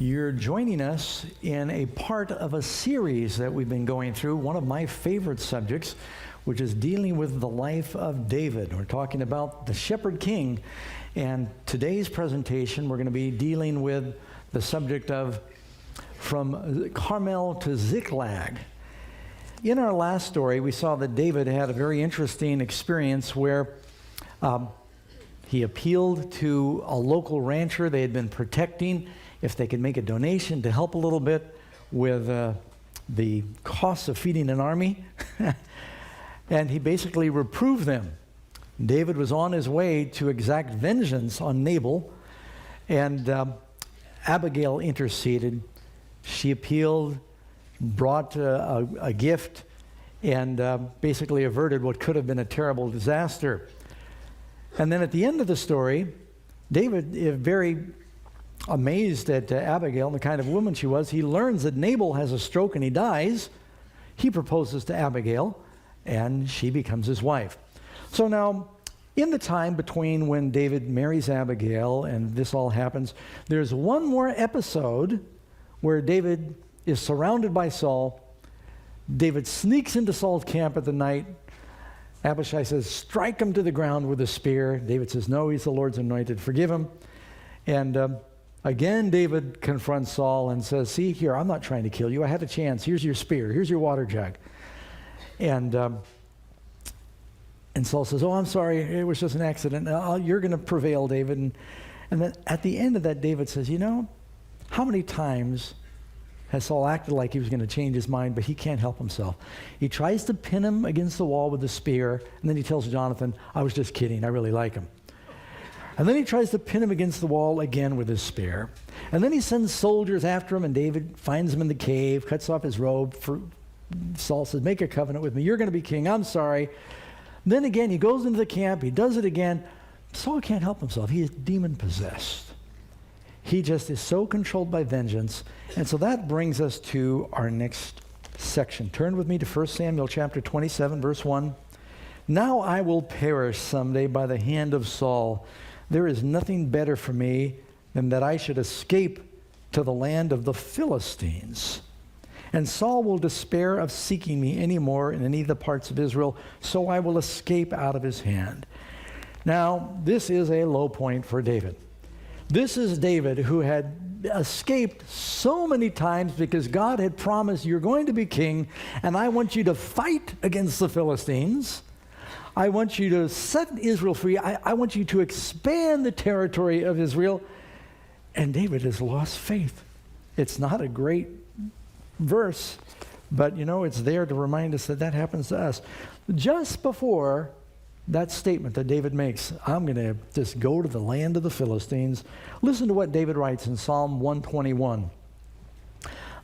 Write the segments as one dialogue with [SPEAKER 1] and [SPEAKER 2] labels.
[SPEAKER 1] You're joining us in a part of a series that we've been going through, one of my favorite subjects, which is dealing with the life of David. We're talking about the shepherd king, and today's presentation we're going to be dealing with the subject of from Carmel to Ziklag. In our last story, we saw that David had a very interesting experience where he appealed to a local rancher they had been protecting if they could make a donation to help a little bit with the costs of feeding an army. And he basically reproved them. David was on his way to exact vengeance on Nabal, and Abigail interceded. She appealed, brought a gift, and basically averted what could have been a terrible disaster. And then at the end of the story, David is very amazed at Abigail and the kind of woman she was. He learns that Nabal has a stroke and he dies. He proposes to Abigail, and she becomes his wife. So now, in the time between when David marries Abigail and this all happens, there's one more episode where David is surrounded by Saul. David sneaks into Saul's camp at the night. Abishai says, strike him to the ground with a spear. David says, no, he's the Lord's anointed, forgive him. And again, David confronts Saul and says, see here, I'm not trying to kill you. I had a chance. Here's your spear. Here's your water jug. And Saul says, oh, I'm sorry. It was just an accident. You're going to prevail, David. And then at the end of that, David says, you know, how many times has Saul acted like he was going to change his mind, but he can't help himself? He tries to pin him against the wall with the spear, and then he tells Jonathan, I was just kidding. I really like him. And then he tries to pin him against the wall again with his spear. And then he sends soldiers after him, and David finds him in the cave, cuts off his robe. Saul says, make a covenant with me. You're going to be king. I'm sorry. Then again, he goes into the camp. He does it again. Saul can't help himself. He is demon-possessed. He just is so controlled by vengeance. And so that brings us to our next section. Turn with me to 1 Samuel chapter 27, verse 1. Now I will perish someday by the hand of Saul. There is nothing better for me than that I should escape to the land of the Philistines. And Saul will despair of seeking me any more in any of the parts of Israel, so I will escape out of his hand. Now, this is a low point for David. This is David who had escaped so many times because God had promised, you're going to be king, and I want you to fight against the Philistines. I want you to set Israel free. I want you to expand the territory of Israel. And David has lost faith. It's not a great verse, but you know, it's there to remind us that that happens to us. Just before that statement that David makes, I'm going to just go to the land of the Philistines. Listen to what David writes in Psalm 121.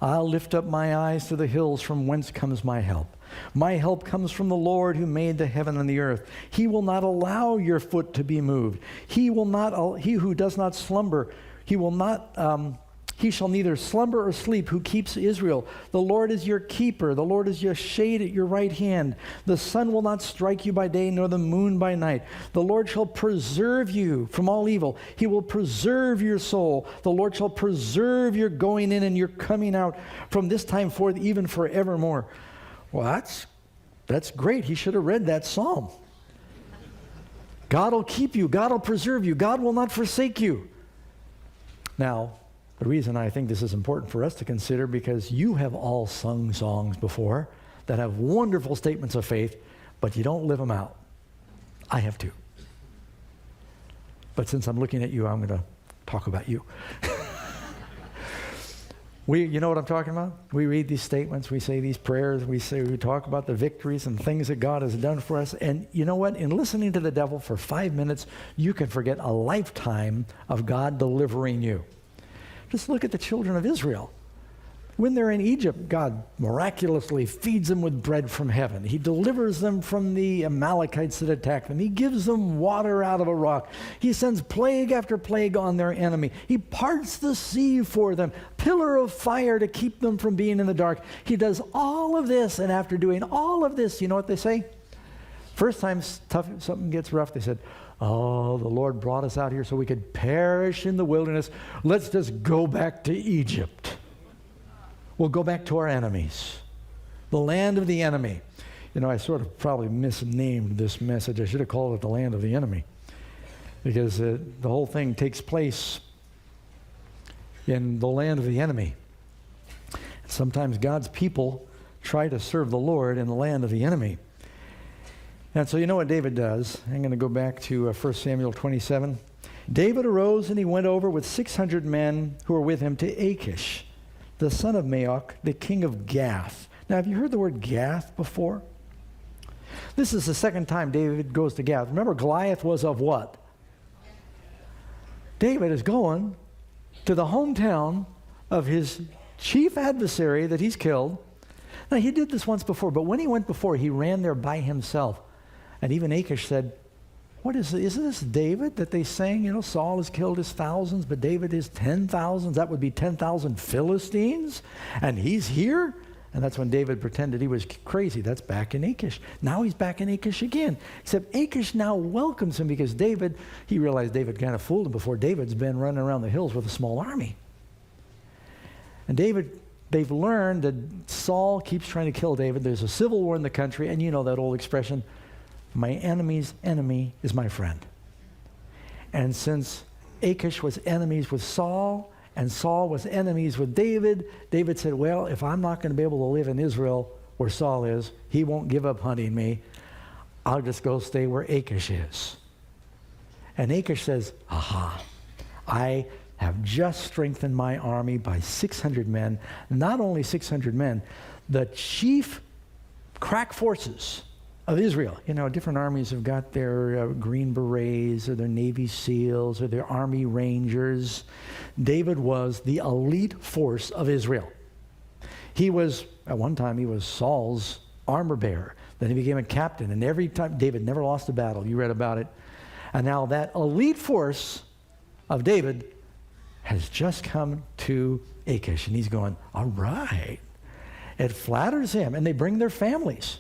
[SPEAKER 1] I'll lift up my eyes to the hills from whence comes my help. My help comes from the Lord who made the heaven and the earth. He will not allow your foot to be moved. He who does not slumber, he shall neither slumber or sleep who keeps Israel. The Lord is your keeper. The Lord is your shade at your right hand. The sun will not strike you by day, nor the moon by night. The Lord shall preserve you from all evil. He will preserve your soul. The Lord shall preserve your going in and your coming out from this time forth, even forevermore. Well, that's great. He should have read that psalm. God will keep you. God will preserve you. God will not forsake you. Now, the reason I think this is important for us to consider, because you have all sung songs before that have wonderful statements of faith, but you don't live them out. I have too. But since I'm looking at you, I'm going to talk about you. You know what I'm talking about? We read these statements, we say these prayers, we talk about the victories and things that God has done for us. And you know what? In listening to the devil for 5 minutes, you can forget a lifetime of God delivering you. Just look at the children of Israel. When they're in Egypt, God miraculously feeds them with bread from heaven. He delivers them from the Amalekites that attack them. He gives them water out of a rock. He sends plague after plague on their enemy. He parts the sea for them, pillar of fire to keep them from being in the dark. He does all of this, and after doing all of this, you know what they say? First time something gets rough, they said, oh, the Lord brought us out here so we could perish in the wilderness. Let's just go back to Egypt. We'll go back to our enemies, the land of the enemy. You know, I sort of probably misnamed this message. I should have called it the land of the enemy, because the whole thing takes place in the land of the enemy. Sometimes God's people try to serve the Lord in the land of the enemy. And so you know what David does. I'm going to go back to 1 Samuel 27. David arose and he went over with 600 men who were with him to Achish, the son of Maoch, the king of Gath. Now, have you heard the word Gath before? This is the second time David goes to Gath. Remember, Goliath was of what? David is going to the hometown of his chief adversary that he's killed. Now, he did this once before, but when he went before, he ran there by himself. And even Achish said, what is this David that they sang? You know, Saul has killed his thousands, but David his 10,000s. That would be 10,000 Philistines. And he's here? And that's when David pretended he was crazy. That's back in Achish. Now he's back in Achish again. Except Achish now welcomes him because he realized David kind of fooled him before. David's been running around the hills with a small army. And they've learned that Saul keeps trying to kill David. There's a civil war in the country, and you know that old expression, my enemy's enemy is my friend. And since Achish was enemies with Saul, and Saul was enemies with David, David said, well, if I'm not going to be able to live in Israel where Saul is, he won't give up hunting me. I'll just go stay where Achish is. And Achish says, aha, I have just strengthened my army by 600 men. Not only 600 men, the chief crack forces of Israel. You know, different armies have got their Green Berets or their Navy SEALs or their Army Rangers. David was the elite force of Israel. At one time, he was Saul's armor bearer. Then he became a captain, and every time, David never lost a battle. You read about it. And now that elite force of David has just come to Achish, and he's going, all right. It flatters him, and they bring their families.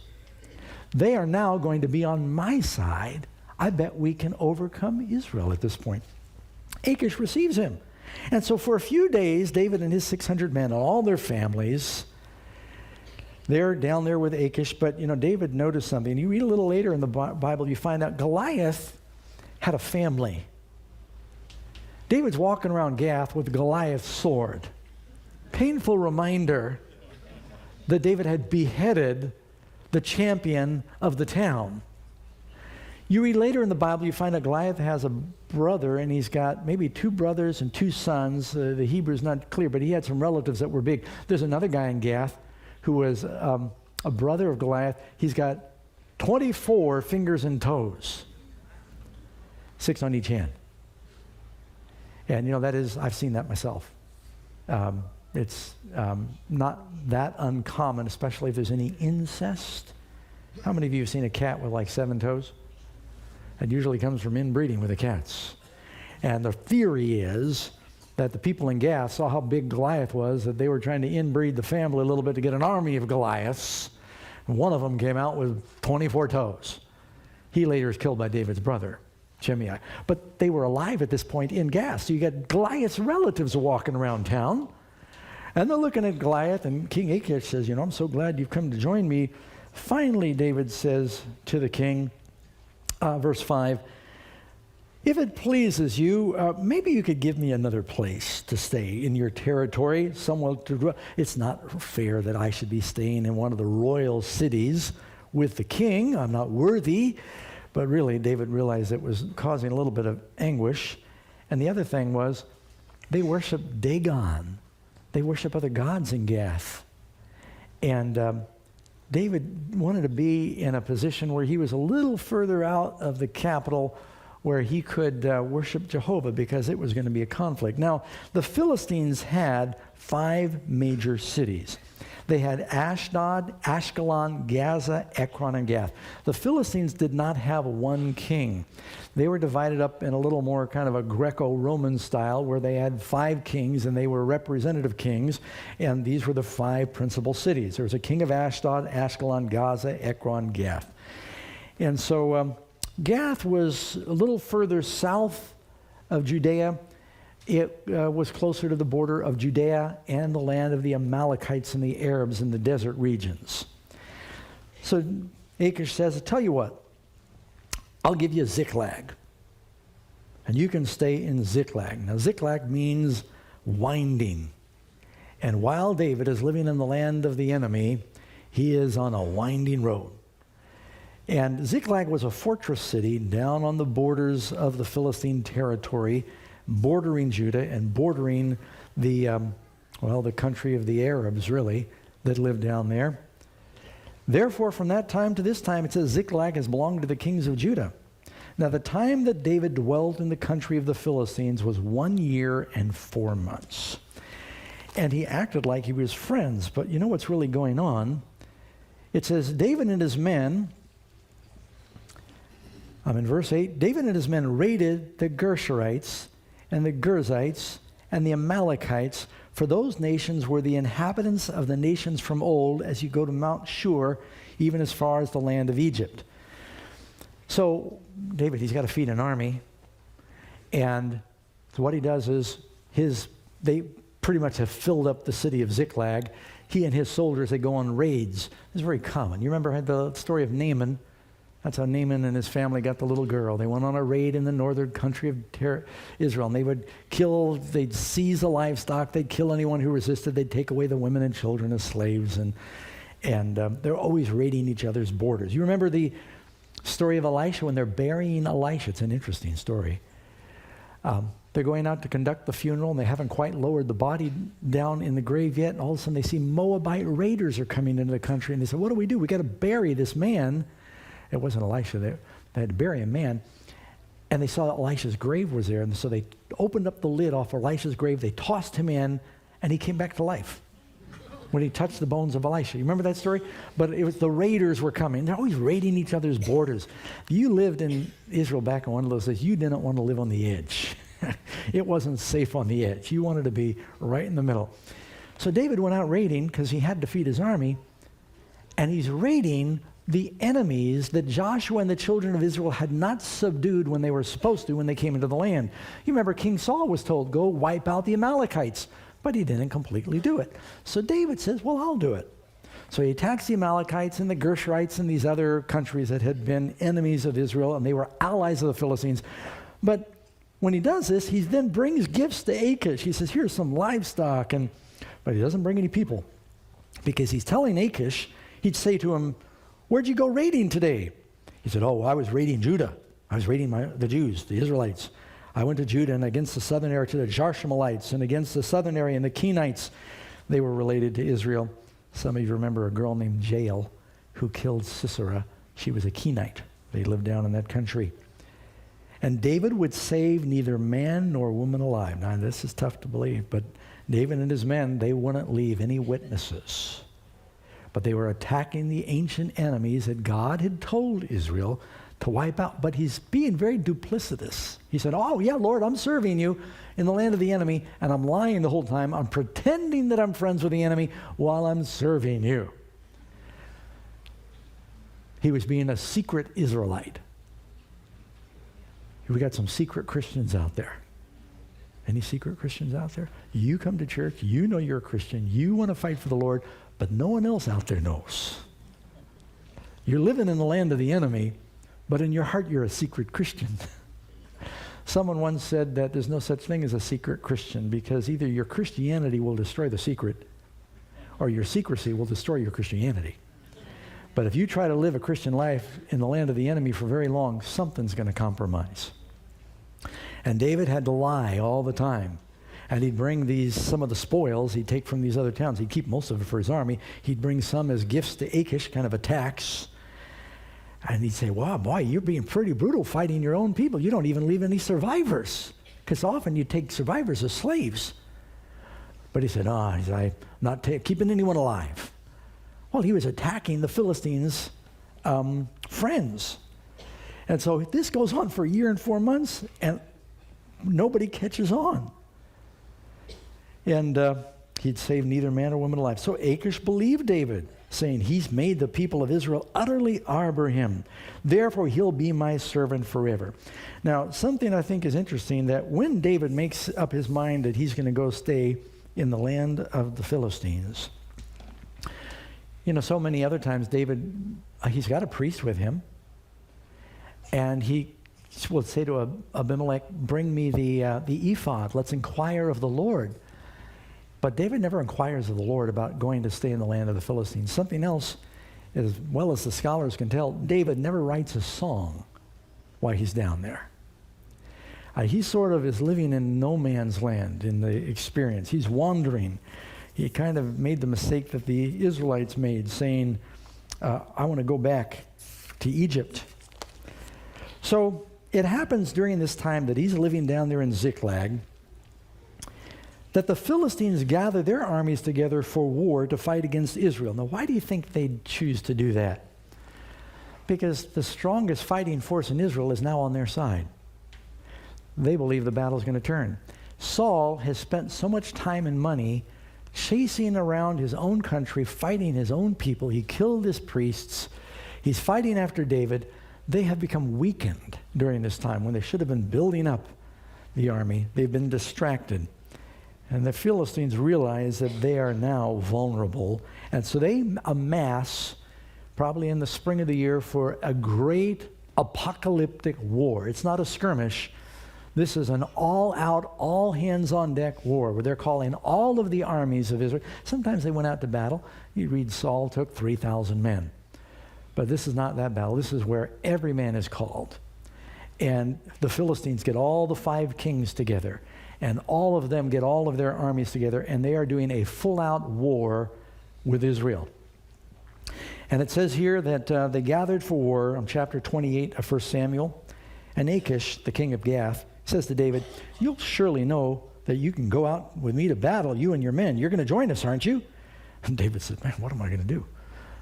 [SPEAKER 1] They are now going to be on my side. I bet we can overcome Israel at this point. Achish receives him. And so for a few days, David and his 600 men and all their families, they're down there with Achish. But, you know, David noticed something. You read a little later in the Bible, you find out Goliath had a family. David's walking around Gath with Goliath's sword. Painful reminder that David had beheaded the champion of the town. You read later in the Bible, you find out Goliath has a brother, and he's got maybe 2 brothers and 2 sons. The Hebrew's not clear, but he had some relatives that were big. There's another guy in Gath who was a brother of Goliath. He's got 24 fingers and toes, 6 on each hand. And, you know, I've seen that myself. It's not that uncommon, especially if there's any incest. How many of you have seen a cat with like 7 toes? It usually comes from inbreeding with the cats. And the theory is that the people in Gath saw how big Goliath was, that they were trying to inbreed the family a little bit to get an army of Goliaths. And one of them came out with 24 toes. He later is killed by David's brother, Shimei. But they were alive at this point in Gath. So you got Goliath's relatives walking around town. And they're looking at Goliath, and King Achish says, you know, I'm so glad you've come to join me. Finally, David says to the king, verse 5, if it pleases you, maybe you could give me another place to stay in your territory, somewhere to dwell. It's not fair that I should be staying in one of the royal cities with the king. I'm not worthy. But really, David realized it was causing a little bit of anguish. And the other thing was, they worship Dagon. They worship other gods in Gath. And David wanted to be in a position where he was a little further out of the capital where he could worship Jehovah, because it was going to be a conflict. Now, the Philistines had 5 major cities. They had Ashdod, Ashkelon, Gaza, Ekron, and Gath. The Philistines did not have one king. They were divided up in a little more kind of a Greco-Roman style, where they had 5 kings, and they were representative kings, and these were the 5 principal cities. There was a king of Ashdod, Ashkelon, Gaza, Ekron, Gath. And so Gath was a little further south of Judea. It was closer to the border of Judea and the land of the Amalekites and the Arabs in the desert regions. So Achish says, I'll tell you what, I'll give you Ziklag, and you can stay in Ziklag. Now Ziklag means winding. And while David is living in the land of the enemy, he is on a winding road. And Ziklag was a fortress city down on the borders of the Philistine territory, bordering Judah and bordering the country of the Arabs, really, that lived down there. Therefore, from that time to this time, it says Ziklag has belonged to the kings of Judah. Now, the time that David dwelt in the country of the Philistines was 1 year and 4 months. And he acted like he was friends. But you know what's really going on? It says, David and his men, I'm in verse 8, David and his men raided the Gershurites and the Girzites and the Amalekites, for those nations were the inhabitants of the nations from old, as you go to Mount Shur, even as far as the land of Egypt. So David, he's got to feed an army, and so what he does is they pretty much have filled up the city of Ziklag. He and his soldiers, they go on raids. It's very common. You remember the story of Naaman? That's how Naaman and his family got the little girl. They went on a raid in the northern country of Israel, and they would kill, they'd seize the livestock, they'd kill anyone who resisted, they'd take away the women and children as slaves, and they're always raiding each other's borders. You remember the story of Elisha when they're burying Elisha? It's an interesting story. They're going out to conduct the funeral, and they haven't quite lowered the body down in the grave yet, and all of a sudden they see Moabite raiders are coming into the country, and they say, what do? We got to bury this man. It wasn't Elisha. They had to bury a man. And they saw that Elisha's grave was there. And so they opened up the lid off Elisha's grave. They tossed him in, and he came back to life when he touched the bones of Elisha. You remember that story? But it was the raiders were coming. They're always raiding each other's borders. You lived in Israel back in one of those days. You didn't want to live on the edge. It wasn't safe on the edge. You wanted to be right in the middle. So David went out raiding because he had to feed his army. And he's raiding the enemies that Joshua and the children of Israel had not subdued when they were supposed to when they came into the land. You remember King Saul was told, go wipe out the Amalekites, but he didn't completely do it. So David says, well, I'll do it. So he attacks the Amalekites and the Gershurites and these other countries that had been enemies of Israel, and they were allies of the Philistines. But when he does this, he then brings gifts to Achish. He says, here's some livestock, but he doesn't bring any people, because he's telling Achish, he'd say to him, where'd you go raiding today? He said, I was raiding Judah. I was raiding the Jews, the Israelites. I went to Judah and against the southern area to the Jarshumalites, and against the southern area and the Kenites. They were related to Israel. Some of you remember a girl named Jael who killed Sisera. She was a Kenite. They lived down in that country. And David would save neither man nor woman alive. Now, this is tough to believe, but David and his men, they wouldn't leave any witnesses. But they were attacking the ancient enemies that God had told Israel to wipe out. But he's being very duplicitous. He said, oh, yeah, Lord, I'm serving you in the land of the enemy, and I'm lying the whole time. I'm pretending that I'm friends with the enemy while I'm serving you. He was being a secret Israelite. We got some secret Christians out there. Any secret Christians out there? You come to church, you know you're a Christian, you want to fight for the Lord, but no one else out there knows. You're living in the land of the enemy, but in your heart you're a secret Christian. Someone once said that there's no such thing as a secret Christian, because either your Christianity will destroy the secret, or your secrecy will destroy your Christianity. But if you try to live a Christian life in the land of the enemy for very long, something's going to compromise. And David had to lie all the time. And he'd bring some of the spoils he'd take from these other towns. He'd keep most of it for his army. He'd bring some as gifts to Achish, kind of a tax. And he'd say, wow, boy, you're being pretty brutal fighting your own people. You don't even leave any survivors. Because often you take survivors as slaves. But he said, I'm not keeping anyone alive. Well, he was attacking the Philistines' friends. And so this goes on for 1 year and 4 months, and nobody catches on. And he'd save neither man or woman alive. So Achish believed David, saying, he's made the people of Israel utterly arbor him. Therefore, he'll be my servant forever. Now, something I think is interesting, that when David makes up his mind that he's going to go stay in the land of the Philistines, so many other times David, he's got a priest with him, and he will say to Abimelech, bring me the ephod. Let's inquire of the Lord. But David never inquires of the Lord about going to stay in the land of the Philistines. Something else, as well as the scholars can tell, David never writes a song while he's down there. He sort of is living in no man's land in the experience. He's wandering. He kind of made the mistake that the Israelites made, saying, I want to go back to Egypt. So it happens during this time that he's living down there in Ziklag, that the Philistines gather their armies together for war to fight against Israel. Now, why do you think they'd choose to do that? Because the strongest fighting force in Israel is now on their side. They believe the battle's going to turn. Saul has spent so much time and money chasing around his own country, fighting his own people. He killed his priests. He's fighting after David. They have become weakened during this time when they should have been building up the army. They've been distracted. And the Philistines realize that they are now vulnerable. And so they amass, probably in the spring of the year, for a great apocalyptic war. It's not a skirmish. This is an all-out, all-hands-on-deck war where they're calling all of the armies of Israel. Sometimes they went out to battle. You read Saul took 3,000 men. But this is not that battle. This is where every man is called. And the Philistines get all the 5 kings together. And all of them get all of their armies together, and they are doing a full-out war with Israel. And it says here that they gathered for war, on chapter 28 of 1 Samuel. And Achish, the king of Gath, says to David, you'll surely know that you can go out with me to battle, you and your men. You're going to join us, aren't you? And David said, man, what am I going to do?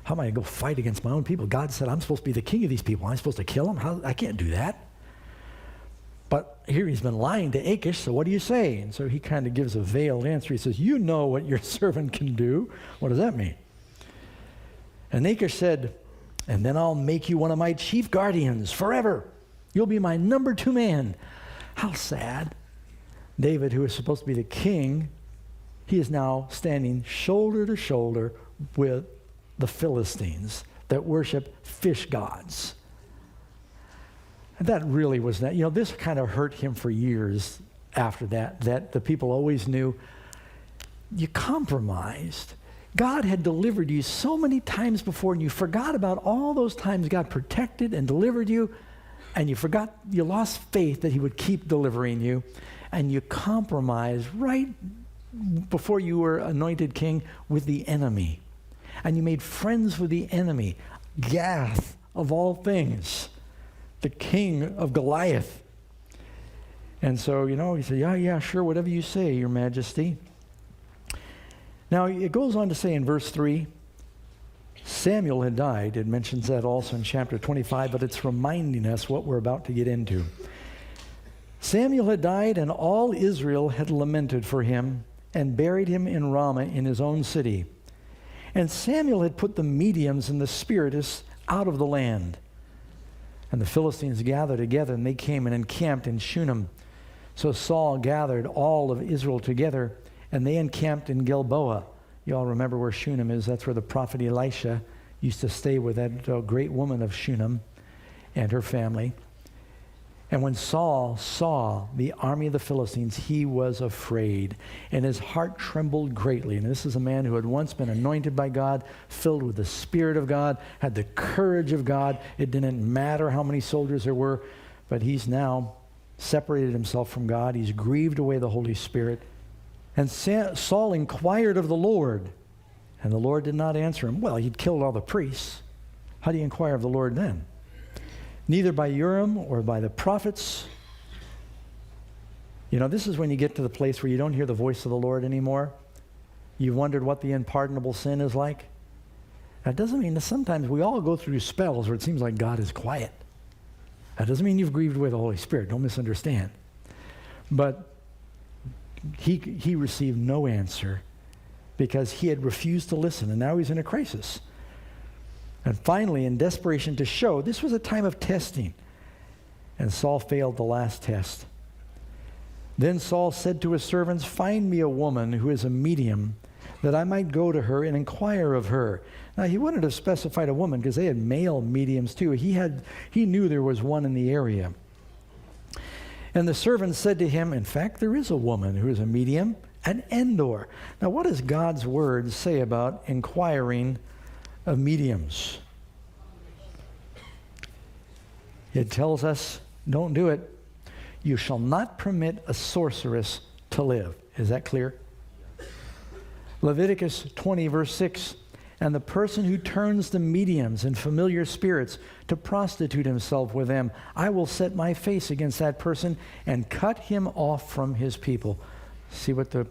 [SPEAKER 1] How am I going to go fight against my own people? God said, I'm supposed to be the king of these people. I'm supposed to kill them? I can't do that. But here he's been lying to Achish, so what do you say? And so he kind of gives a veiled answer. He says, you know what your servant can do. What does that mean? And Achish said, and then I'll make you one of my chief guardians forever. You'll be my number 2 man. How sad. David, who is supposed to be the king, he is now standing shoulder to shoulder with the Philistines that worship fish gods. And that really was that. This kind of hurt him for years after that the people always knew you compromised. God had delivered you so many times before, and you forgot about all those times God protected and delivered you, and you lost faith that he would keep delivering you, and you compromised right before you were anointed king with the enemy. And you made friends with the enemy, Gath of all things, the king of Goliath. And so, he said, yeah, sure, whatever you say, your majesty. Now, it goes on to say in verse 3, Samuel had died. It mentions that also in chapter 25, but it's reminding us what we're about to get into. Samuel had died, and all Israel had lamented for him and buried him in Ramah in his own city. And Samuel had put the mediums and the spiritists out of the land. And the Philistines gathered together, and they came and encamped in Shunem. So Saul gathered all of Israel together, and they encamped in Gilboa. You all remember where Shunem is. That's where the prophet Elisha used to stay with that great woman of Shunem and her family. And when Saul saw the army of the Philistines, he was afraid, and his heart trembled greatly. And this is a man who had once been anointed by God, filled with the Spirit of God, had the courage of God. It didn't matter how many soldiers there were, but he's now separated himself from God. He's grieved away the Holy Spirit. And Saul inquired of the Lord, and the Lord did not answer him. Well, he'd killed all the priests. How do you inquire of the Lord then? Neither by Urim or by the prophets. This is when you get to the place where you don't hear the voice of the Lord anymore. You've wondered what the unpardonable sin is like. That doesn't mean that sometimes we all go through spells where it seems like God is quiet. That doesn't mean you've grieved away the Holy Spirit. Don't misunderstand. But he received no answer because he had refused to listen, and now he's in a crisis. And finally, in desperation to show, this was a time of testing. And Saul failed the last test. Then Saul said to his servants, "Find me a woman who is a medium, that I might go to her and inquire of her." Now, he wouldn't have specified a woman because they had male mediums too. He knew there was one in the area. And the servant said to him, "In fact, there is a woman who is a medium at Endor." Now, what does God's word say about inquiring of mediums? It tells us, don't do it. You shall not permit a sorceress to live. Is that clear? Leviticus 20, verse 6. "And the person who turns the mediums and familiar spirits to prostitute himself with them, I will set my face against that person and cut him off from his people." See what the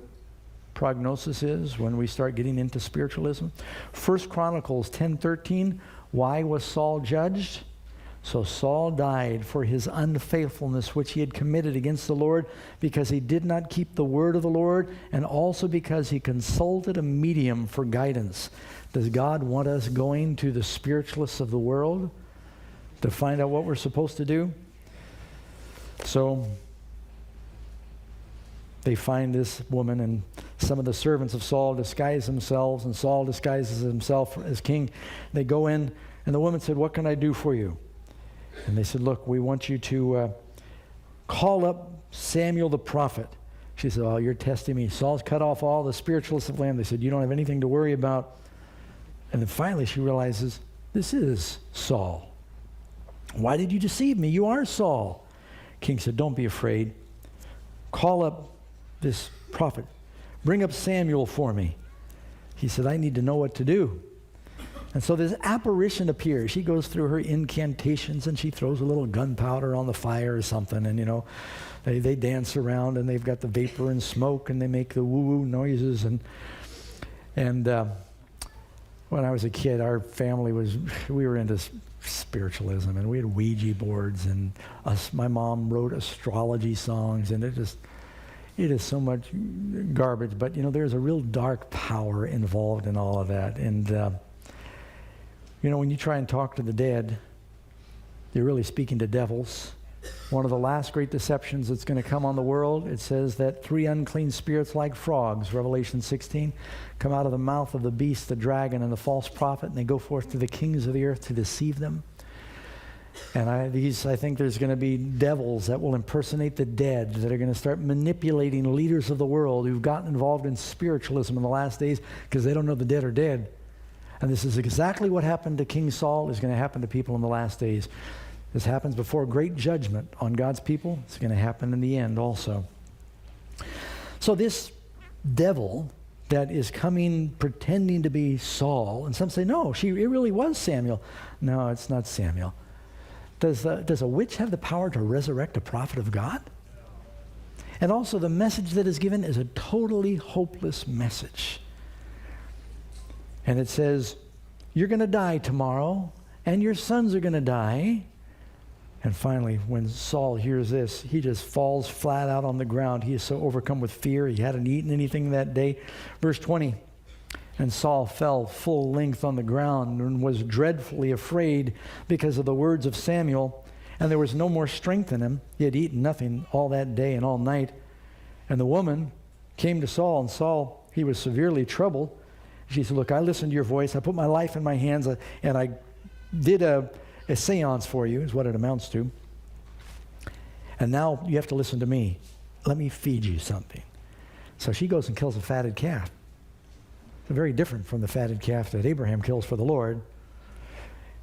[SPEAKER 1] prognosis is when we start getting into spiritualism? 1 Chronicles 10:13. Why was Saul judged? So Saul died for his unfaithfulness which he had committed against the Lord, because he did not keep the word of the Lord, and also because he consulted a medium for guidance. Does God want us going to the spiritualists of the world to find out what we're supposed to do? So they find this woman, and some of the servants of Saul disguise themselves, and Saul disguises himself as king. They go in, and the woman said, "What can I do for you?" And they said, "Look, we want you to call up Samuel the prophet." She said, "Oh, you're testing me." Saul's cut off all the spiritualists of the land. They said, "You don't have anything to worry about." And then finally she realizes, this is Saul. "Why did you deceive me? You are Saul." King said, "Don't be afraid. Call up this prophet. Bring up Samuel for me." He said, "I need to know what to do." And so this apparition appears. She goes through her incantations, and she throws a little gunpowder on the fire or something. And, they dance around, and they've got the vapor and smoke, and they make the woo-woo noises. And when I was a kid, our family we were into spiritualism, and we had Ouija boards, and my mom wrote astrology songs, and it is so much garbage. But, there's a real dark power involved in all of that. And, when you try and talk to the dead, you're really speaking to devils. One of the last great deceptions that's going to come on the world, it says that 3 unclean spirits like frogs, Revelation 16, come out of the mouth of the beast, the dragon, and the false prophet, and they go forth to the kings of the earth to deceive them. And I think there's going to be devils that will impersonate the dead, that are going to start manipulating leaders of the world who've gotten involved in spiritualism in the last days because they don't know the dead are dead. And this is exactly what happened to King Saul is going to happen to people in the last days. This happens before great judgment on God's people. It's going to happen in the end also. So this devil that is coming pretending to be Saul, and some say, no, it really was Samuel. No, it's not Samuel. Does a witch have the power to resurrect a prophet of God? And also the message that is given is a totally hopeless message. And it says, you're going to die tomorrow, and your sons are going to die. And finally, when Saul hears this, he just falls flat out on the ground. He is so overcome with fear. He hadn't eaten anything that day. Verse 20, and Saul fell full length on the ground and was dreadfully afraid because of the words of Samuel, and there was no more strength in him. He had eaten nothing all that day and all night. And the woman came to Saul, and Saul, he was severely troubled. She said, look, I listened to your voice. I put my life in my hands, and I did a seance for you, is what it amounts to. And now you have to listen to me. Let me feed you something. So she goes and kills a fatted calf. It's very different from the fatted calf that Abraham kills for the Lord.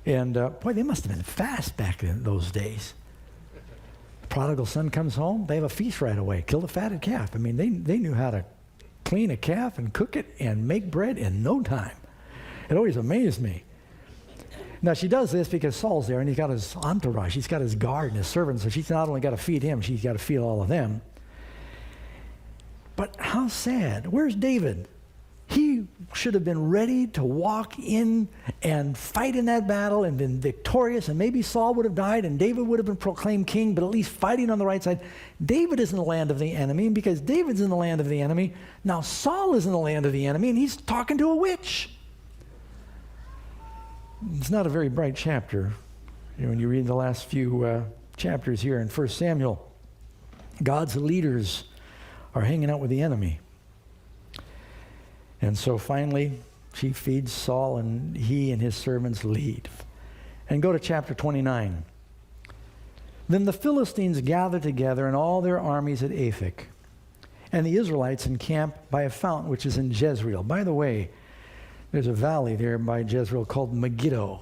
[SPEAKER 1] And boy, they must have been fast back in those days. The prodigal son comes home, they have a feast right away. Kill the fatted calf. I mean, they knew how to clean a calf and cook it and make bread in no time. It always amazed me. Now, she does this because Saul's there, and he's got his entourage. He's got his guard and his servants, so she's not only got to feed him, she's got to feed all of them. But how sad. Where's David? He should have been ready to walk in and fight in that battle and been victorious, and maybe Saul would have died and David would have been proclaimed king, but at least fighting on the right side. David is in the land of the enemy, and because David's in the land of the enemy, now Saul is in the land of the enemy, and he's talking to a witch. it's not a very bright chapter. When you read the last few chapters here in 1 Samuel, God's leaders are hanging out with the enemy. And so finally, she feeds Saul, and he and his servants leave. And go to chapter 29. Then the Philistines gathered together and all their armies at Aphek, and the Israelites encamped by a fountain which is in Jezreel. By the way, there's a valley there by Jezreel called Megiddo.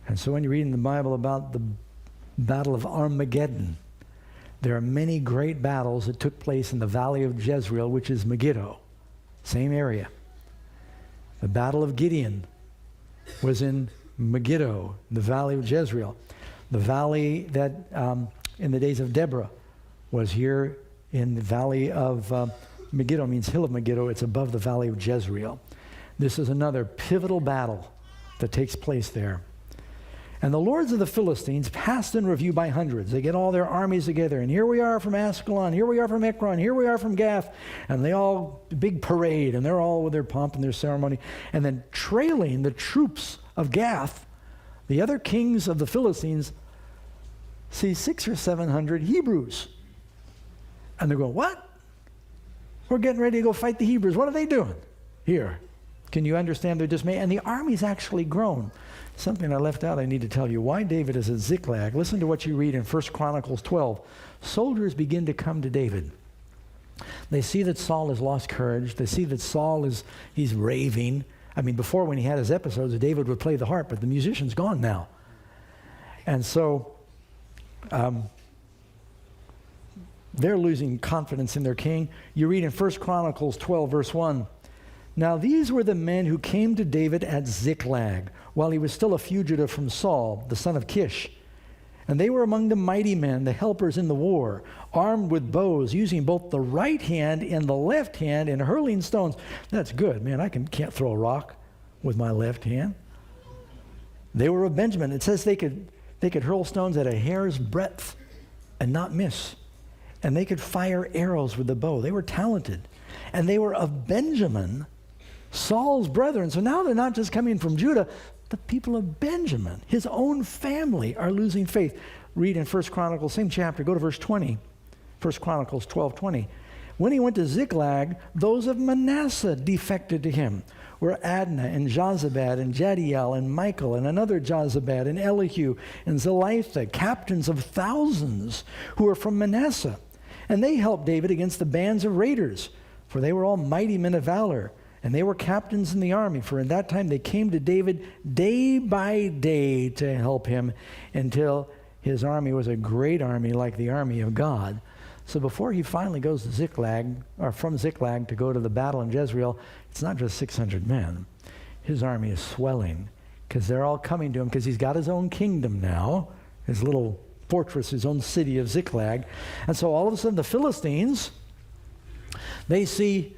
[SPEAKER 1] And so when you read in the Bible about the Battle of Armageddon, there are many great battles that took place in the valley of Jezreel, which is Megiddo. Same area. The Battle of Gideon was in Megiddo, the valley of Jezreel. The valley that in the days of Deborah was here in the valley of Megiddo, means hill of Megiddo. It's above the valley of Jezreel. This is another pivotal battle that takes place there. And the lords of the Philistines passed in review by hundreds. They get all their armies together, and here we are from Ascalon, here we are from Ekron, here we are from Gath, and they all, big parade, and they're all with their pomp and their ceremony. And then trailing the troops of Gath, the other kings of the Philistines see 600 or 700 Hebrews. And they're going, what? We're getting ready to go fight the Hebrews. What are they doing here? Can you understand their dismay? And the army's actually grown. Something I left out I need to tell you. Why David is at Ziklag. Listen to what you read in 1 Chronicles 12. Soldiers begin to come to David. They see that Saul has lost courage. They see that Saul he's raving. I mean, before when he had his episodes, David would play the harp, but the musician's gone now. And so they're losing confidence in their king. You read in 1 Chronicles 12, verse 1. Now these were the men who came to David at Ziklag, while he was still a fugitive from Saul, the son of Kish. And they were among the mighty men, the helpers in the war, armed with bows, using both the right hand and the left hand in hurling stones. That's good, man. I can't throw a rock with my left hand. They were of Benjamin. It says they could hurl stones at a hair's breadth and not miss. And they could fire arrows with the bow. They were talented. And they were of Benjamin, Saul's brethren. So now they're not just coming from Judah. The people of Benjamin, his own family, are losing faith. Read in 1 Chronicles, same chapter, go to verse 20. 1 Chronicles 12:20. When he went to Ziklag, those of Manasseh defected to him, were Adnah and Jozabad and Jadiel and Michael and another Jozabad and Elihu and Zelitha, captains of thousands who were from Manasseh. And they helped David against the bands of raiders, for they were all mighty men of valor. And they were captains in the army, for in that time they came to David day by day to help him until his army was a great army like the army of God. So before he finally goes to Ziklag, or from Ziklag to go to the battle in Jezreel, it's not just 600 men. His army is swelling because they're all coming to him because he's got his own kingdom now, his little fortress, his own city of Ziklag. And so all of a sudden the Philistines, they see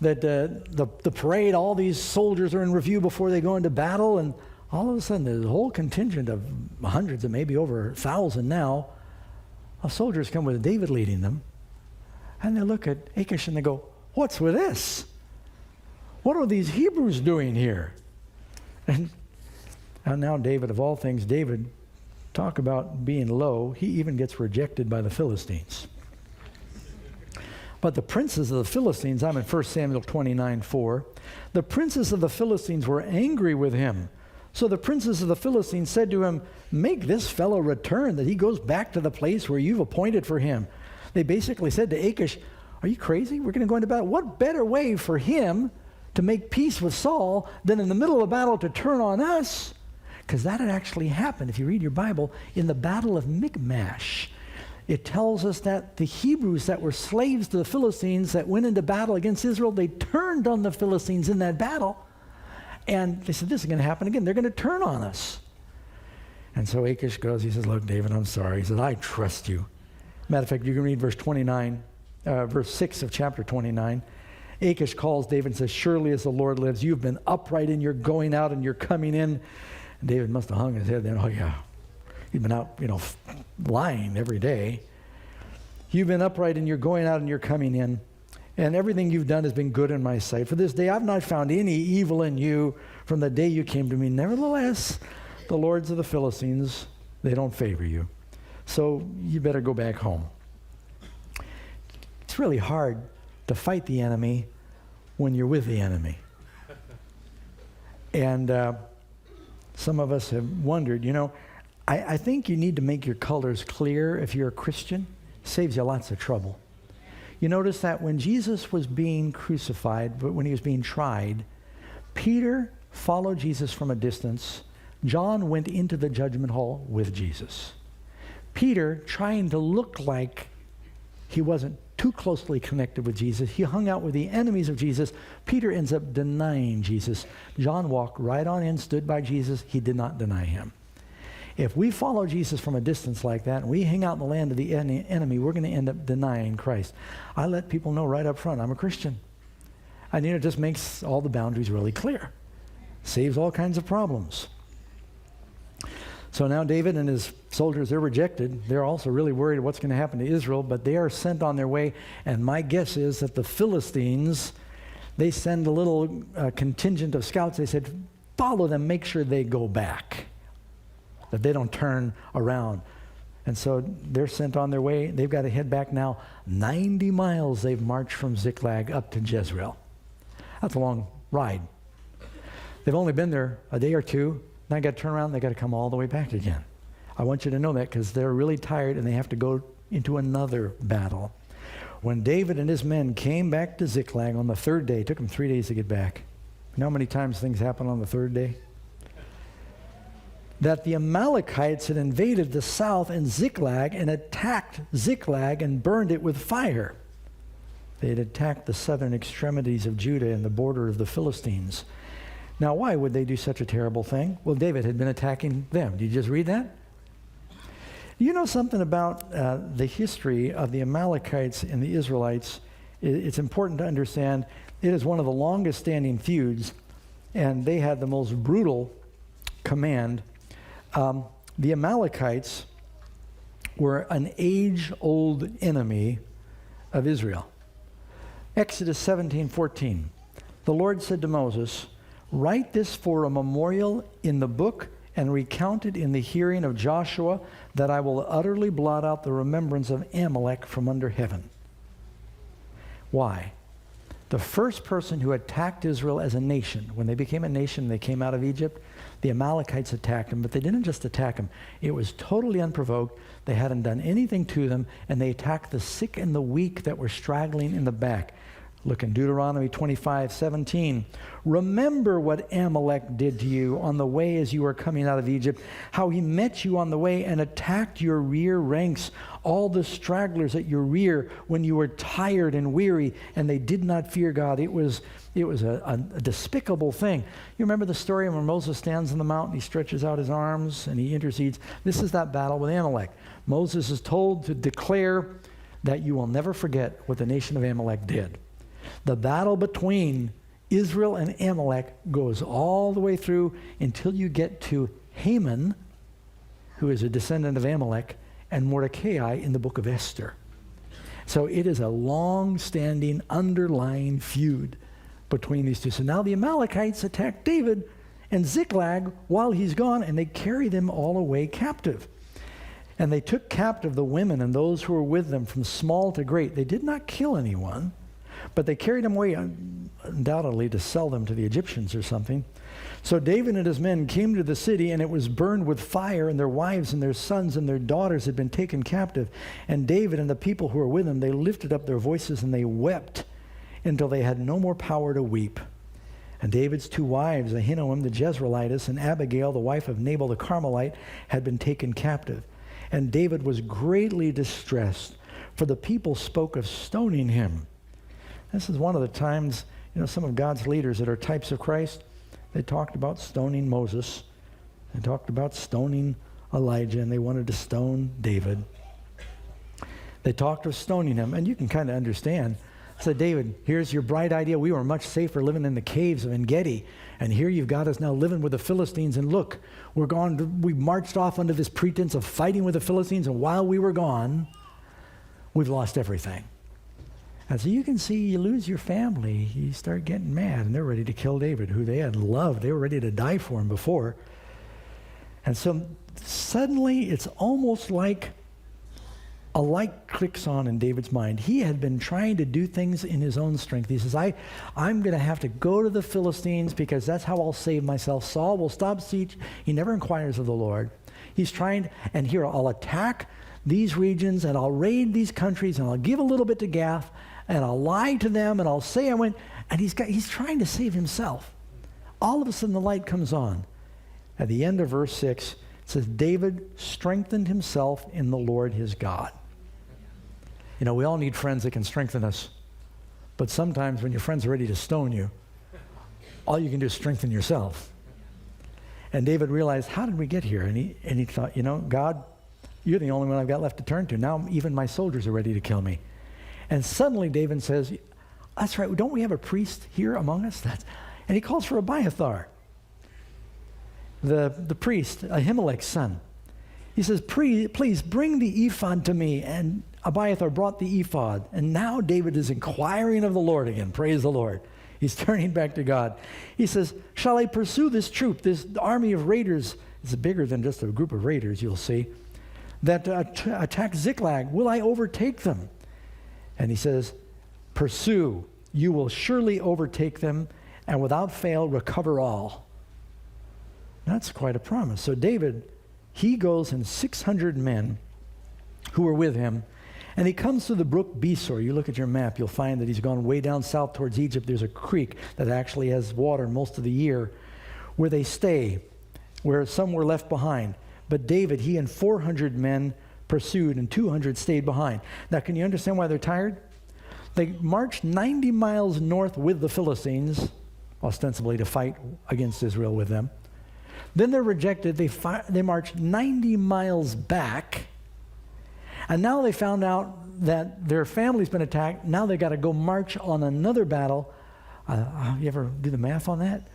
[SPEAKER 1] that the parade, all these soldiers are in review before they go into battle, and all of a sudden there's a whole contingent of hundreds and maybe over 1,000 now of soldiers come with David leading them, and they look at Achish and they go, what's with this? What are these Hebrews doing here? And now David, of all things, David, talk about being low, he even gets rejected by the Philistines. But the princes of the Philistines, I'm in 1 Samuel 29:4. The princes of the Philistines were angry with him. So the princes of the Philistines said to him, make this fellow return, that he goes back to the place where you've appointed for him. They basically said to Achish, are you crazy? We're going to go into battle. What better way for him to make peace with Saul than in the middle of battle to turn on us? Because that had actually happened, if you read your Bible, in the battle of Michmash. It tells us that the Hebrews that were slaves to the Philistines that went into battle against Israel, they turned on the Philistines in that battle. And they said, this is going to happen again. They're going to turn on us. And so Achish goes, he says, look, David, I'm sorry. He says, I trust you. Matter of fact, you can read verse 6 of chapter 29. Achish calls David and says, surely as the Lord lives, you've been upright in your going out and your coming in. And David must have hung his head then. Oh, yeah. You've been out, lying every day. You've been upright in your going out and your coming in. and everything you've done has been good in my sight. For this day I've not found any evil in you from the day you came to me. Nevertheless, the lords of the Philistines, they don't favor you. So you better go back home. It's really hard to fight the enemy when you're with the enemy. And some of us have wondered, I think you need to make your colors clear if you're a Christian. Saves you lots of trouble. You notice that when Jesus was being crucified, but when he was being tried, Peter followed Jesus from a distance. John went into the judgment hall with Jesus. Peter, trying to look like he wasn't too closely connected with Jesus, he hung out with the enemies of Jesus. Peter ends up denying Jesus. John walked right on in, stood by Jesus. He did not deny him. If we follow Jesus from a distance like that and we hang out in the land of the enemy, we're going to end up denying Christ. I let people know right up front, I'm a Christian. And it just makes all the boundaries really clear. Saves all kinds of problems. So now David and his soldiers, they're rejected. They're also really worried what's going to happen to Israel, but they are sent on their way. And my guess is that the Philistines, they send a little contingent of scouts. They said, follow them, make sure they go back, that they don't turn around. And so they're sent on their way. They've got to head back now. 90 miles they've marched from Ziklag up to Jezreel. That's a long ride. They've only been there a day or two. Now they got to turn around. They got to come all the way back again. I want you to know that because they're really tired and they have to go into another battle. When David and his men came back to Ziklag on the third day, it took them 3 days to get back. You know how many times things happen on the third day? That the Amalekites had invaded the south in Ziklag and attacked Ziklag and burned it with fire. They had attacked the southern extremities of Judah and the border of the Philistines. Now, why would they do such a terrible thing? Well, David had been attacking them. Did you just read that? You know something about the history of the Amalekites and the Israelites? It's important to understand it is one of the longest standing feuds, and they had the most brutal command. The Amalekites were an age-old enemy of Israel. Exodus 17:14. The Lord said to Moses, write this for a memorial in the book and recount it in the hearing of Joshua, that I will utterly blot out the remembrance of Amalek from under heaven. Why? The first person who attacked Israel as a nation, when they became a nation, they came out of Egypt, the Amalekites attacked them, but they didn't just attack them. It was totally unprovoked. They hadn't done anything to them, and they attacked the sick and the weak that were straggling in the back. Look in Deuteronomy 25:17. Remember what Amalek did to you on the way as you were coming out of Egypt, how he met you on the way and attacked your rear ranks, all the stragglers at your rear when you were tired and weary, and they did not fear God. It was a despicable thing. You remember the story when Moses stands on the mountain, he stretches out his arms and he intercedes. This is that battle with Amalek. Moses is told to declare that you will never forget what the nation of Amalek did. The battle between Israel and Amalek goes all the way through until you get to Haman, who is a descendant of Amalek, and Mordecai in the book of Esther. So it is a long-standing, underlying feud between these two. So now the Amalekites attack David and Ziklag while he's gone, and they carry them all away captive. And they took captive the women and those who were with them from small to great. They did not kill anyone, but they carried them away undoubtedly to sell them to the Egyptians or something. So David and his men came to the city, and it was burned with fire, and their wives and their sons and their daughters had been taken captive. And David and the people who were with him, they lifted up their voices and they wept until they had no more power to weep. And David's two wives, Ahinoam the Jezreelitess and Abigail, the wife of Nabal the Carmelite, had been taken captive. And David was greatly distressed, for the people spoke of stoning him. This is one of the times, some of God's leaders that are types of Christ, they talked about stoning Moses. They talked about stoning Elijah, and they wanted to stone David. They talked of stoning him, and you can kind of understand. Said, David, here's your bright idea. We were much safer living in the caves of En-Gedi, and here you've got us now living with the Philistines, and look, we marched off under this pretense of fighting with the Philistines, and while we were gone, we've lost everything. And so you can see you lose your family, you start getting mad, and they're ready to kill David, who they had loved. They were ready to die for him before. And so suddenly it's almost like a light clicks on in David's mind. He had been trying to do things in his own strength. He says, I'm going to have to go to the Philistines because that's how I'll save myself. Saul will stop siege. He never inquires of the Lord. He's trying, and here I'll attack these regions, and I'll raid these countries, and I'll give a little bit to Gath, and I'll lie to them, and I'll say I went, and he's trying to save himself. All of a sudden the light comes on. At the end of verse 6, it says, David strengthened himself in the Lord his God. You know, we all need friends that can strengthen us. But sometimes when your friends are ready to stone you, all you can do is strengthen yourself. And David realized, how did we get here? And he thought, you know, God, you're the only one I've got left to turn to. Now even my soldiers are ready to kill me. And suddenly David says, that's right, don't we have a priest here among us? And he calls for Abiathar, the priest, Ahimelech's son. He says, please bring the ephod to me. And Abiathar brought the ephod. And now David is inquiring of the Lord again. Praise the Lord. He's turning back to God. He says, shall I pursue this troop, this army of raiders? It's bigger than just a group of raiders, you'll see, that attack Ziklag. Will I overtake them? And he says, pursue. You will surely overtake them, and without fail recover all. That's quite a promise. So David, he goes and 600 men who are with him, and he comes to the brook Besor. You look at your map, you'll find that he's gone way down south towards Egypt. There's a creek that actually has water most of the year where they stay, where some were left behind. But David, he and 400 men pursued, and 200 stayed behind. Now, can you understand why they're tired? They marched 90 miles north with the Philistines, ostensibly to fight against Israel with them. Then they're rejected. They marched 90 miles back, and now they found out that their family's been attacked. Now they got to go march on another battle. You ever do the math on that?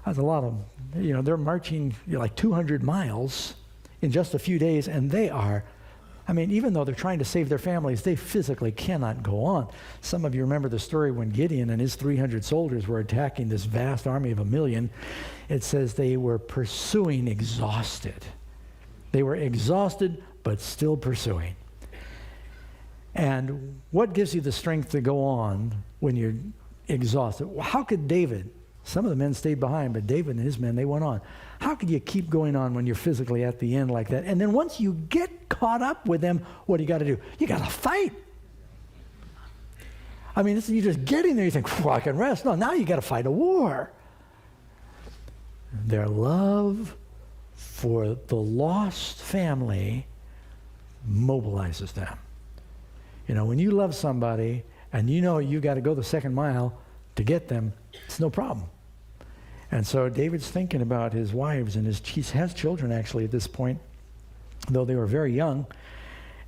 [SPEAKER 1] That's a lot of, they're marching like 200 miles in just a few days, and they are, even though they're trying to save their families, they physically cannot go on. Some of you remember the story when Gideon and his 300 soldiers were attacking this vast army of 1 million. It says they were pursuing exhausted. They were exhausted, but still pursuing. And what gives you the strength to go on when you're exhausted? How could David, some of the men stayed behind, but David and his men, they went on. How could you keep going on when you're physically at the end like that? And then once you get caught up with them, what do you got to do? You got to fight. You just get in there, you think, I can rest. No, now you got to fight a war. Their love for the lost family mobilizes them. When you love somebody and you got to go the second mile to get them, it's no problem. And so David's thinking about his wives, and he has children actually at this point, though they were very young.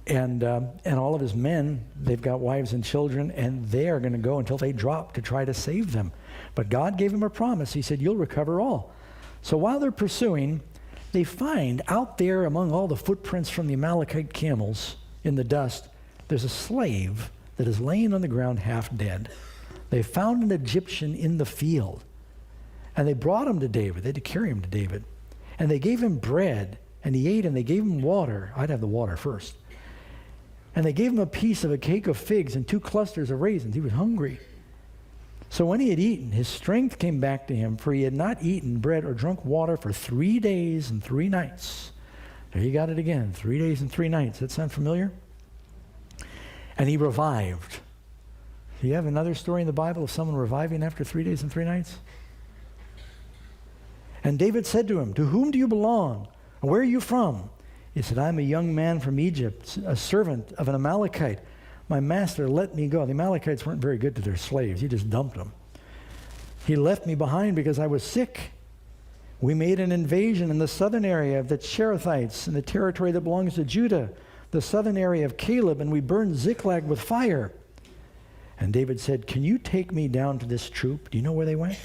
[SPEAKER 1] And all of his men, they've got wives and children, and they are going to go until they drop to try to save them. But God gave him a promise. He said, you'll recover all. So while they're pursuing, they find out there among all the footprints from the Amalekite camels in the dust, there's a slave that is laying on the ground half dead. They found an Egyptian in the field, and they brought him to David. They had to carry him to David. And they gave him bread, and he ate, and they gave him water. I'd have the water first. And they gave him a piece of a cake of figs and 2 clusters of raisins. He was hungry. So when he had eaten, his strength came back to him, for he had not eaten bread or drunk water for 3 days and 3 nights. There you got it again, 3 days and 3 nights. That sound familiar? And he revived. Do you have another story in the Bible of someone reviving after 3 days and 3 nights? And David said to him, to whom do you belong? And where are you from? He said, I'm a young man from Egypt, a servant of an Amalekite. My master let me go. The Amalekites weren't very good to their slaves. He just dumped them. He left me behind because I was sick. We made an invasion in the southern area of the Cherethites, in the territory that belongs to Judah, the southern area of Caleb, and we burned Ziklag with fire. And David said, can you take me down to this troop? Do you know where they went?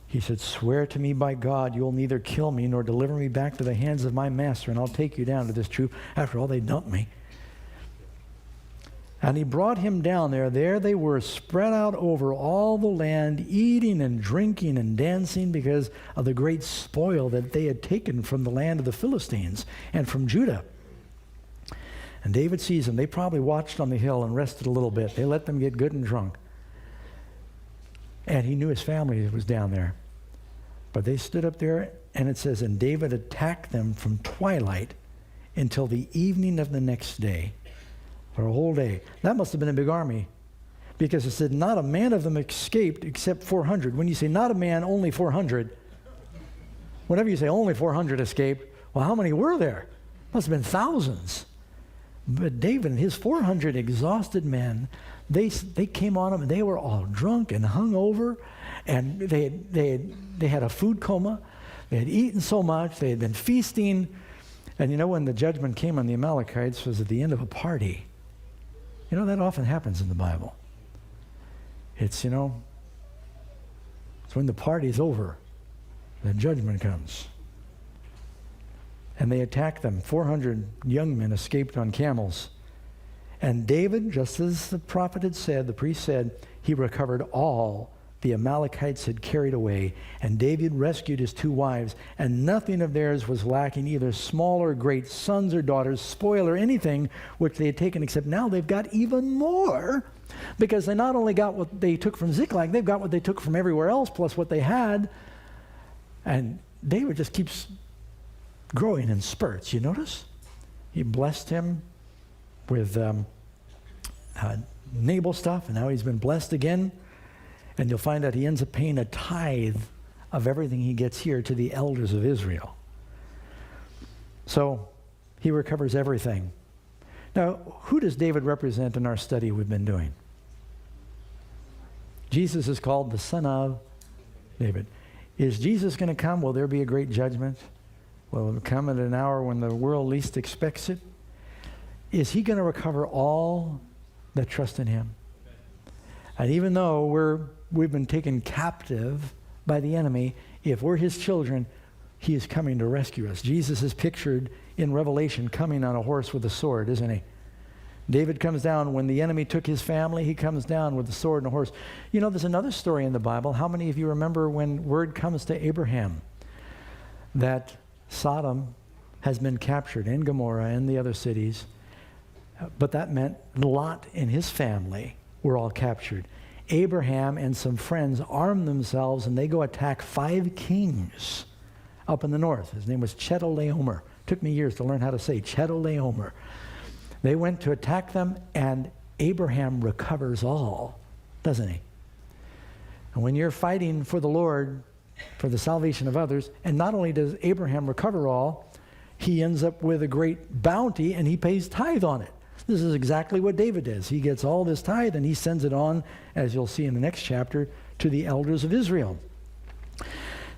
[SPEAKER 1] He said, swear to me by God, you will neither kill me nor deliver me back to the hands of my master, and I'll take you down to this troop. After all, they dumped me. And he brought him down there. There they were spread out over all the land, eating and drinking and dancing because of the great spoil that they had taken from the land of the Philistines and from Judah. And David sees them. They probably watched on the hill and rested a little bit. They let them get good and drunk. And he knew his family was down there. But they stood up there, and it says, and David attacked them from twilight until the evening of the next day. For a whole day. That must have been a big army, because it said not a man of them escaped except 400. When you say not a man, only 400, whenever you say only 400 escaped, well, how many were there? Must have been thousands. But David and his 400 exhausted men, they came on them, and they were all drunk and hungover, and they had a food coma. They had eaten so much, they had been feasting, and you know, when the judgment came on the Amalekites, it was at the end of a party. You know, that often happens in the Bible. It's, it's when the party's over, the judgment comes. And they attacked them. 400 young men escaped on camels. And David, just as the prophet had said, the priest said, he recovered all the Amalekites had carried away. And David rescued his 2 wives, and nothing of theirs was lacking, either small or great, sons or daughters, spoil or anything which they had taken, except now they've got even more, because they not only got what they took from Ziklag, they've got what they took from everywhere else, plus what they had. And David just keeps growing in spurts, you notice? He blessed him with Nabal stuff, and now he's been blessed again. And you'll find out he ends up paying a tithe of everything he gets here to the elders of Israel. So he recovers everything. Now, who does David represent in our study we've been doing? Jesus is called the Son of David. Is Jesus going to come? Will there be a great judgment? Will it come at an hour when the world least expects it? Is he going to recover all that trust in him? And even though we've been taken captive by the enemy, if we're his children, he is coming to rescue us. Jesus is pictured in Revelation coming on a horse with a sword, isn't he? David comes down when the enemy took his family. He comes down with a sword and a horse. You know, there's another story in the Bible. How many of you remember when word comes to Abraham that Sodom has been captured, and Gomorrah and the other cities, but that meant Lot and his family were all captured. Abraham and some friends arm themselves, and they go attack 5 kings up in the north. His name was Chedorlaomer. Took me years to learn how to say Chedorlaomer. They went to attack them, and Abraham recovers all, doesn't he? And when you're fighting for the Lord, for the salvation of others, and not only does Abraham recover all, he ends up with a great bounty, and he pays tithe on it. This is exactly what David does. He gets all this tithe, and he sends it on, as you'll see in the next chapter, to the elders of Israel.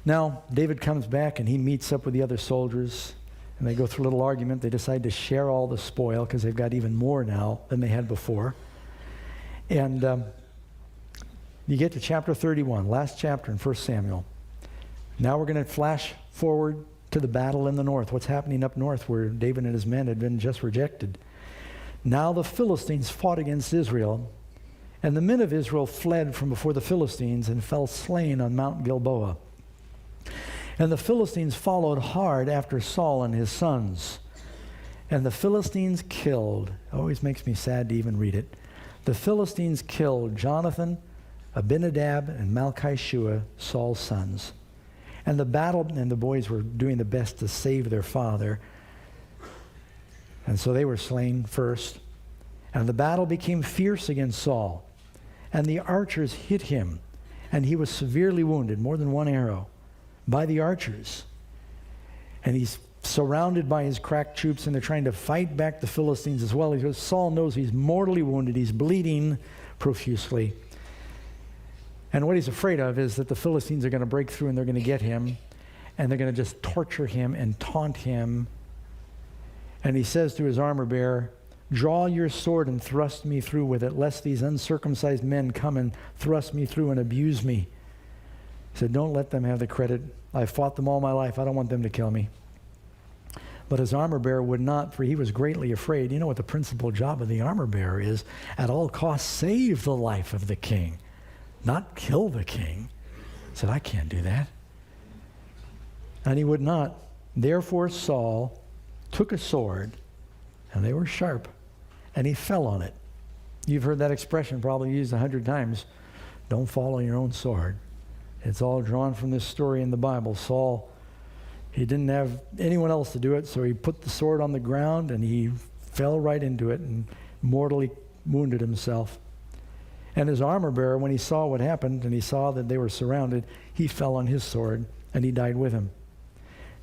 [SPEAKER 1] Now, David comes back, and he meets up with the other soldiers, and they go through a little argument. They decide to share all the spoil, because they've got even more now than they had before. And you get to chapter 31, last chapter in 1 Samuel. Now we're going to flash forward to the battle in the north, what's happening up north where David and his men had been just rejected. Now the Philistines fought against Israel, and the men of Israel fled from before the Philistines and fell slain on Mount Gilboa. And the Philistines followed hard after Saul and his sons. And the Philistines killed, always makes me sad to even read it, the Philistines killed Jonathan, Abinadab, and Malchishua, Saul's sons. And the battle, and the boys were doing the best to save their father. And so they were slain first. And the battle became fierce against Saul. And the archers hit him. And he was severely wounded, more than one arrow, by the archers. And he's surrounded by his crack troops, and they're trying to fight back the Philistines as well. Because Saul knows he's mortally wounded. He's bleeding profusely. And what he's afraid of is that the Philistines are going to break through, and they're going to get him. And they're going to just torture him and taunt him. And he says to his armor bearer, "Draw your sword and thrust me through with it, lest these uncircumcised men come and thrust me through and abuse me." He said, "Don't let them have the credit. I've fought them all my life. I don't want them to kill me." But his armor bearer would not, for he was greatly afraid. You know what the principal job of the armor bearer is? At all costs, save the life of the king, not kill the king. He said, I can't do that. And he would not. Therefore Saul took a sword, and they were sharp, and he fell on it. You've heard that expression probably used 100 times. Don't fall on your own sword. It's all drawn from this story in the Bible. Saul, he didn't have anyone else to do it, so he put the sword on the ground and he fell right into it and mortally wounded himself. And his armor bearer, when he saw what happened and he saw that they were surrounded, he fell on his sword and he died with him.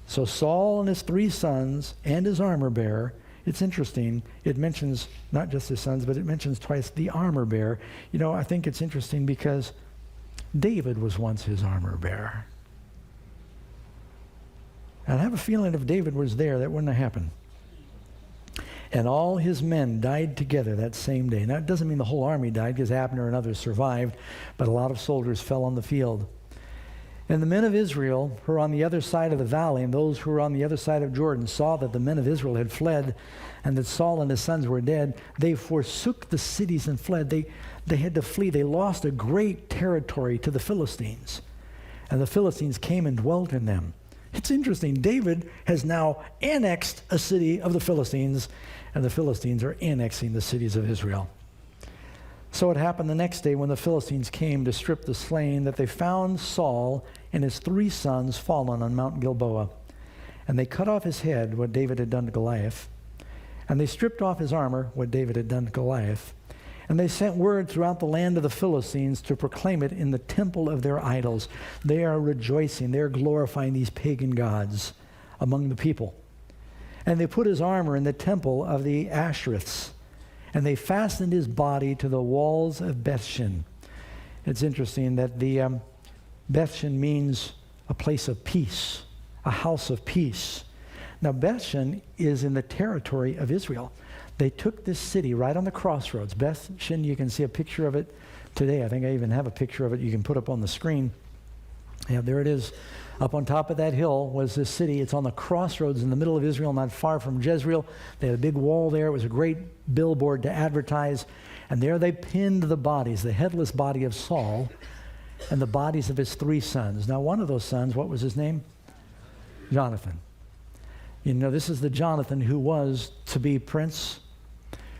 [SPEAKER 1] So Saul and his 3 sons and his armor bearer, it's interesting, it mentions not just his sons, but it mentions twice the armor bearer. You know, I think it's interesting because David was once his armor bearer. And I have a feeling if David was there, that wouldn't have happened. And all his men died together that same day. Now, it doesn't mean the whole army died, because Abner and others survived, but a lot of soldiers fell on the field. And the men of Israel who were on the other side of the valley, and those who were on the other side of Jordan, saw that the men of Israel had fled, and that Saul and his sons were dead. They forsook the cities and fled. They had to flee. They lost a great territory to the Philistines. And the Philistines came and dwelt in them. It's interesting. David has now annexed a city of the Philistines, and the Philistines are annexing the cities of Israel. So it happened the next day when the Philistines came to strip the slain that they found Saul and his 3 sons fallen on Mount Gilboa. And they cut off his head, what David had done to Goliath. And they stripped off his armor, what David had done to Goliath. And they sent word throughout the land of the Philistines to proclaim it in the temple of their idols. They are rejoicing. They are glorifying these pagan gods among the people. And they put his armor in the temple of the Ashtoreths. And they fastened his body to the walls of Bethshan. It's interesting that the Bethshan means a place of peace, a house of peace. Now, Bethshan is in the territory of Israel. They took this city right on the crossroads. Bethshan, you can see a picture of it today. I think I even have a picture of it you can put up on the screen. Yeah, there it is. Up on top of that hill was this city. It's on the crossroads in the middle of Israel, not far from Jezreel. They had a big wall there. It was a great billboard to advertise. And there they pinned the bodies, the headless body of Saul and the bodies of his 3 sons. Now, one of those sons, what was his name? Jonathan. You know, this is the Jonathan who was to be prince,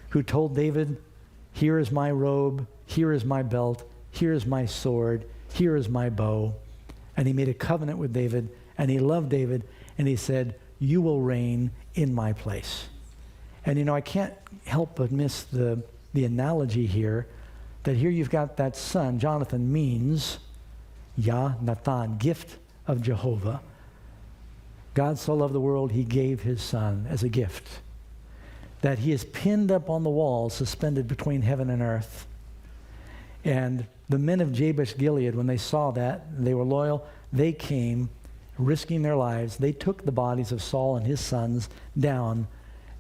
[SPEAKER 1] who told David, here is my robe, here is my belt, here is my sword, here is my bow. And he made a covenant with David, and he loved David, and he said, you will reign in my place. And you know, I can't help but miss the analogy here, that here you've got that son. Jonathan means Yah, Nathan, gift of Jehovah. God so loved the world, he gave his son as a gift. That he is pinned up on the wall, suspended between heaven and earth. And the men of Jabesh Gilead, when they saw that, they were loyal, they came, risking their lives. They took the bodies of Saul and his sons down,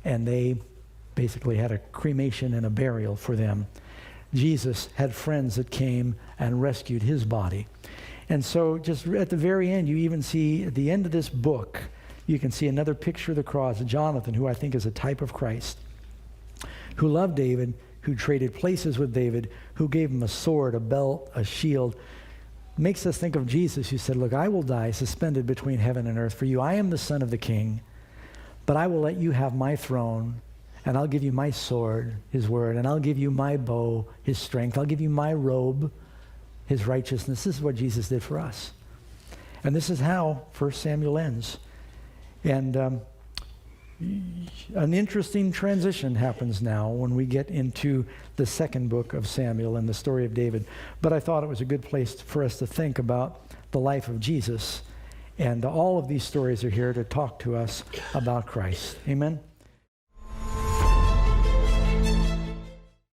[SPEAKER 1] and they basically had a cremation and a burial for them. Jesus had friends that came and rescued his body. And so just at the very end, you even see at the end of this book, you can see another picture of the cross, Jonathan, who I think is a type of Christ, who loved David, who traded places with David, who gave him a sword, a belt, a shield. Makes us think of Jesus, who said, look, I will die suspended between heaven and earth for you. I am the son of the king, but I will let you have my throne, and I'll give you my sword, his word, and I'll give you my bow, his strength. I'll give you my robe, his righteousness. This is what Jesus did for us. And this is how 1 Samuel ends. And an interesting transition happens now when we get into the second book of Samuel and the story of David. But I thought it was a good place for us to think about the life of Jesus. And all of these stories are here to talk to us about Christ. Amen?